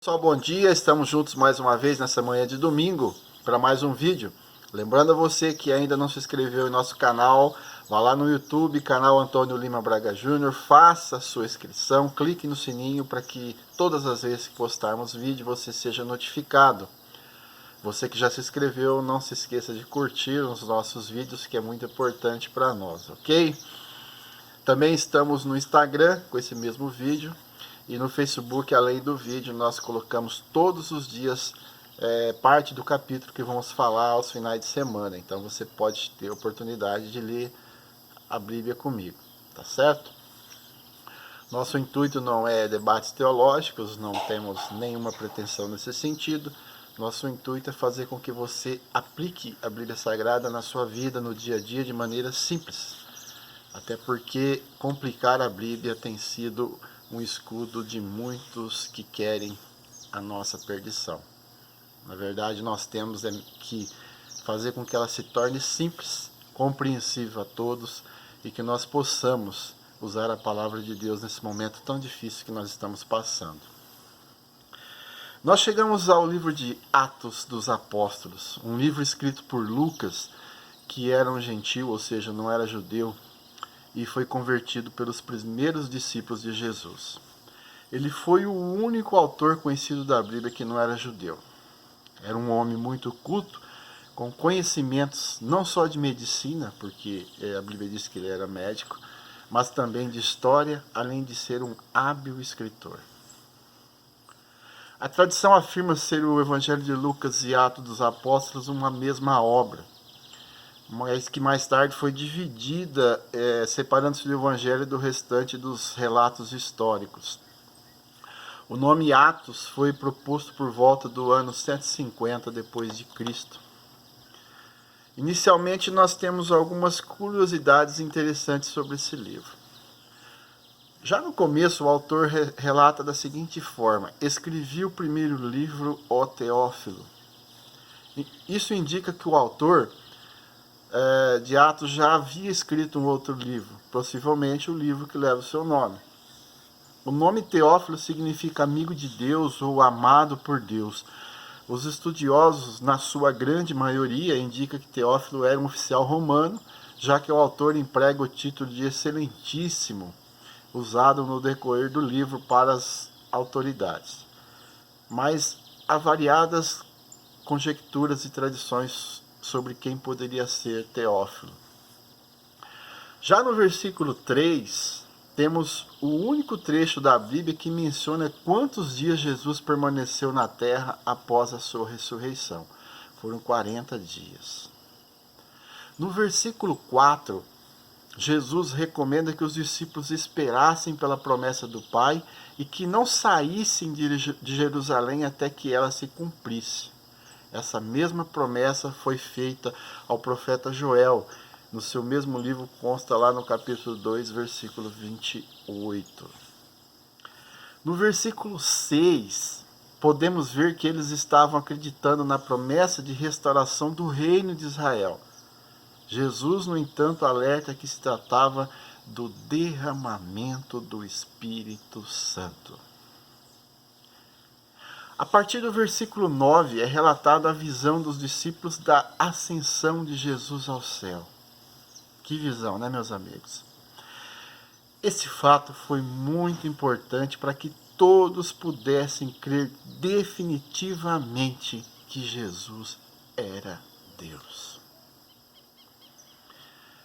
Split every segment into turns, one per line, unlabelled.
Pessoal, bom dia, estamos juntos mais uma vez nessa manhã de domingo para mais um vídeo. Lembrando a você que ainda não se inscreveu em nosso canal, vá lá no YouTube, canal Antônio Lima Braga Júnior, faça a sua inscrição, clique no sininho para que todas as vezes que postarmos vídeo você seja notificado. Você que já se inscreveu, não se esqueça de curtir os nossos vídeos, que é muito importante para nós, ok? Também estamos no Instagram com esse mesmo vídeo. E no Facebook, além do vídeo, nós colocamos todos os dias parte do capítulo que vamos falar aos finais de semana. Então você pode ter a oportunidade de ler a Bíblia comigo, tá certo? Nosso intuito não é debates teológicos, não temos nenhuma pretensão nesse sentido. Nosso intuito é fazer com que você aplique a Bíblia Sagrada na sua vida, no dia a dia, de maneira simples. Até porque complicar a Bíblia tem sido um escudo de muitos que querem a nossa perdição. Na verdade, nós temos que fazer com que ela se torne simples, compreensível a todos e que nós possamos usar a palavra de Deus nesse momento tão difícil que nós estamos passando. Nós chegamos ao livro de Atos dos Apóstolos, um livro escrito por Lucas, que era um gentil, ou seja, não era judeu, e foi convertido pelos primeiros discípulos de Jesus. Ele foi o único autor conhecido da Bíblia que não era judeu. Era um homem muito culto, com conhecimentos não só de medicina, porque a Bíblia diz que ele era médico, mas também de história, além de ser um hábil escritor. A tradição afirma ser o Evangelho de Lucas e Atos dos Apóstolos uma mesma obra, mas que mais tarde foi dividida, separando-se do Evangelho do restante dos relatos históricos. O nome Atos foi proposto por volta do ano 150 depois de Cristo. Inicialmente nós temos algumas curiosidades interessantes sobre esse livro. Já no começo, o autor relata da seguinte forma: escrevi o primeiro livro, ó Teófilo. Isso indica que o autor de Atos já havia escrito um outro livro, possivelmente o livro que leva o seu nome. O nome Teófilo significa amigo de Deus ou amado por Deus. Os estudiosos, na sua grande maioria, indicam que Teófilo era um oficial romano, já que o autor emprega o título de excelentíssimo, usado no decorrer do livro para as autoridades. Mas há variadas conjecturas e tradições sobre quem poderia ser Teófilo. Já no versículo 3, temos o único trecho da Bíblia que menciona quantos dias Jesus permaneceu na terra após a sua ressurreição. Foram 40 dias. No versículo 4, Jesus recomenda que os discípulos esperassem pela promessa do Pai e que não saíssem de Jerusalém até que ela se cumprisse. Essa mesma promessa foi feita ao profeta Joel. No seu mesmo livro consta lá no capítulo 2, versículo 28. No versículo 6, podemos ver que eles estavam acreditando na promessa de restauração do reino de Israel. Jesus, no entanto, alerta que se tratava do derramamento do Espírito Santo. A partir do versículo 9 é relatada a visão dos discípulos da ascensão de Jesus ao céu. Que visão, né, meus amigos? Esse fato foi muito importante para que todos pudessem crer definitivamente que Jesus era Deus.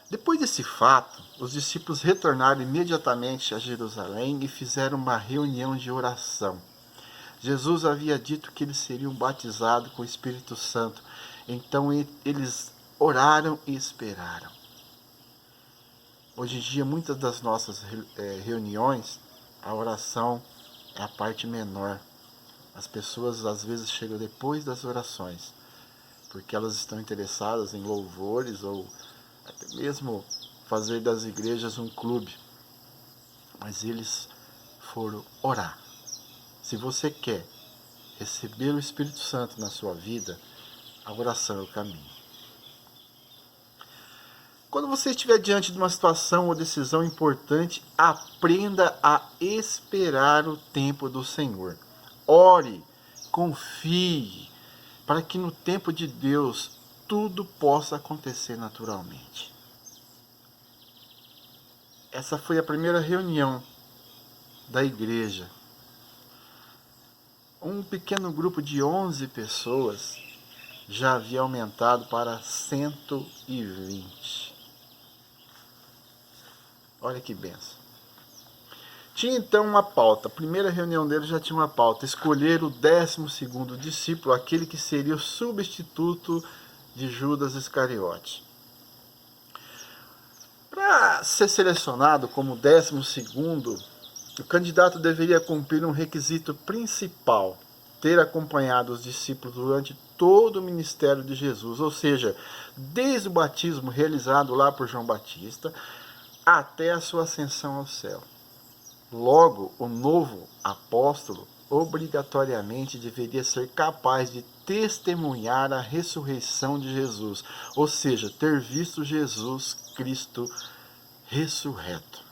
Depois desse fato, os discípulos retornaram imediatamente a Jerusalém e fizeram uma reunião de oração. Jesus havia dito que eles seriam batizados com o Espírito Santo. Então eles oraram e esperaram. Hoje em dia, muitas das nossas reuniões, a oração é a parte menor. As pessoas às vezes chegam depois das orações, porque elas estão interessadas em louvores ou até mesmo fazer das igrejas um clube. Mas eles foram orar. Se você quer receber o Espírito Santo na sua vida, a oração é o caminho. Quando você estiver diante de uma situação ou decisão importante, aprenda a esperar o tempo do Senhor. ore, confie, para que no tempo de Deus tudo possa acontecer naturalmente. Essa foi a primeira reunião da igreja. Um pequeno grupo de 11 pessoas já havia aumentado para 120. Olha que benção. Tinha então uma pauta. A primeira reunião deles já tinha uma pauta. Escolher o 12º discípulo, aquele que seria o substituto de Judas Iscariote. Para ser selecionado como 12º, o candidato deveria cumprir um requisito principal: ter acompanhado os discípulos durante todo o ministério de Jesus, ou seja, desde o batismo realizado lá por João Batista até a sua ascensão ao céu. Logo, o novo apóstolo obrigatoriamente deveria ser capaz de testemunhar a ressurreição de Jesus, ou seja, ter visto Jesus Cristo ressurreto.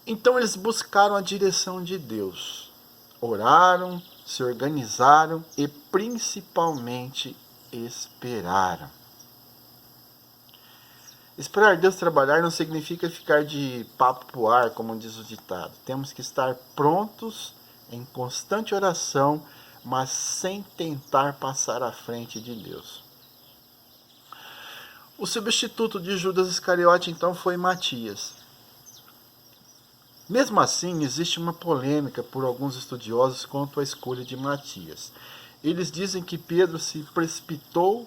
Então eles buscaram a direção de Deus, oraram, se organizaram e principalmente esperaram. Esperar Deus trabalhar não significa ficar de papo pro ar, como diz o ditado. Temos que estar prontos, em constante oração, mas sem tentar passar à frente de Deus. O substituto de Judas Iscariote então foi Matias. Mesmo assim, existe uma polêmica por alguns estudiosos quanto à escolha de Matias. Eles dizem que Pedro se precipitou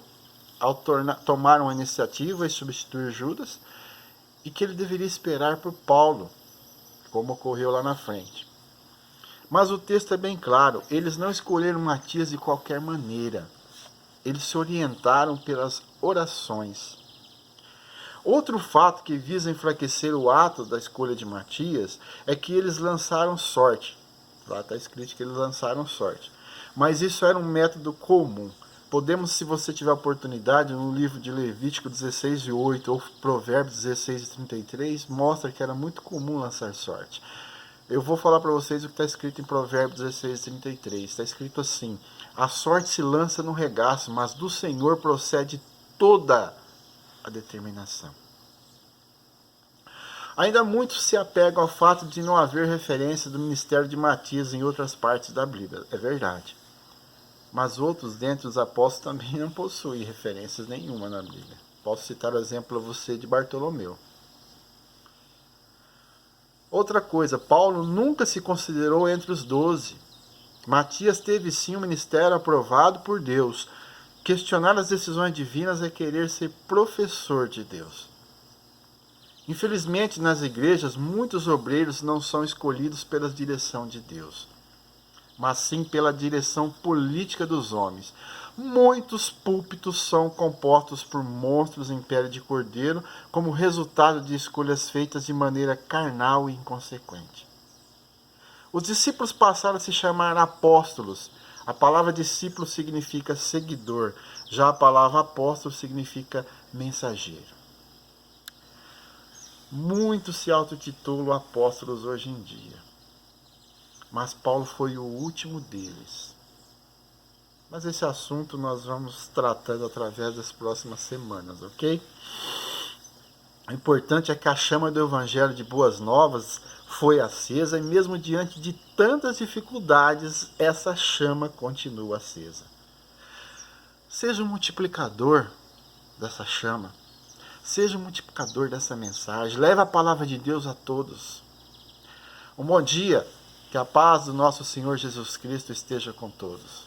ao tomar uma iniciativa e substituir Judas, e que ele deveria esperar por Paulo, como ocorreu lá na frente. Mas o texto é bem claro, eles não escolheram Matias de qualquer maneira. Eles se orientaram pelas orações. Outro fato que visa enfraquecer o ato da escolha de Matias é que eles lançaram sorte. Lá está escrito que eles lançaram sorte. Mas isso era um método comum. Podemos, se você tiver oportunidade, no livro de Levítico 16:8 ou Provérbios 16:33, mostra que era muito comum lançar sorte. Eu vou falar para vocês o que está escrito em Provérbios 16:33. Está escrito assim: a sorte se lança no regaço, mas do Senhor procede toda a determinação. Ainda muitos se apegam ao fato de não haver referência do ministério de Matias em outras partes da Bíblia. É verdade. Mas outros dentre os apóstolos também não possuem referências nenhuma na Bíblia. Posso citar o exemplo a você de Bartolomeu. Outra coisa, Paulo nunca se considerou entre os 12. Matias teve sim um ministério aprovado por Deus. Questionar as decisões divinas é querer ser professor de Deus. Infelizmente, nas igrejas, muitos obreiros não são escolhidos pela direção de Deus, mas sim pela direção política dos homens. Muitos púlpitos são compostos por monstros em pele de cordeiro, como resultado de escolhas feitas de maneira carnal e inconsequente. Os discípulos passaram a se chamar apóstolos. A palavra discípulo significa seguidor, já a palavra apóstolo significa mensageiro. Muitos se autotitulam apóstolos hoje em dia, mas Paulo foi o último deles. Mas esse assunto nós vamos tratando através das próximas semanas, ok? O importante é que a chama do Evangelho de Boas Novas foi acesa, e mesmo diante de tantas dificuldades, essa chama continua acesa. Seja um multiplicador dessa chama. Seja um multiplicador dessa mensagem. Leve a palavra de Deus a todos. Um bom dia. Que a paz do nosso Senhor Jesus Cristo esteja com todos.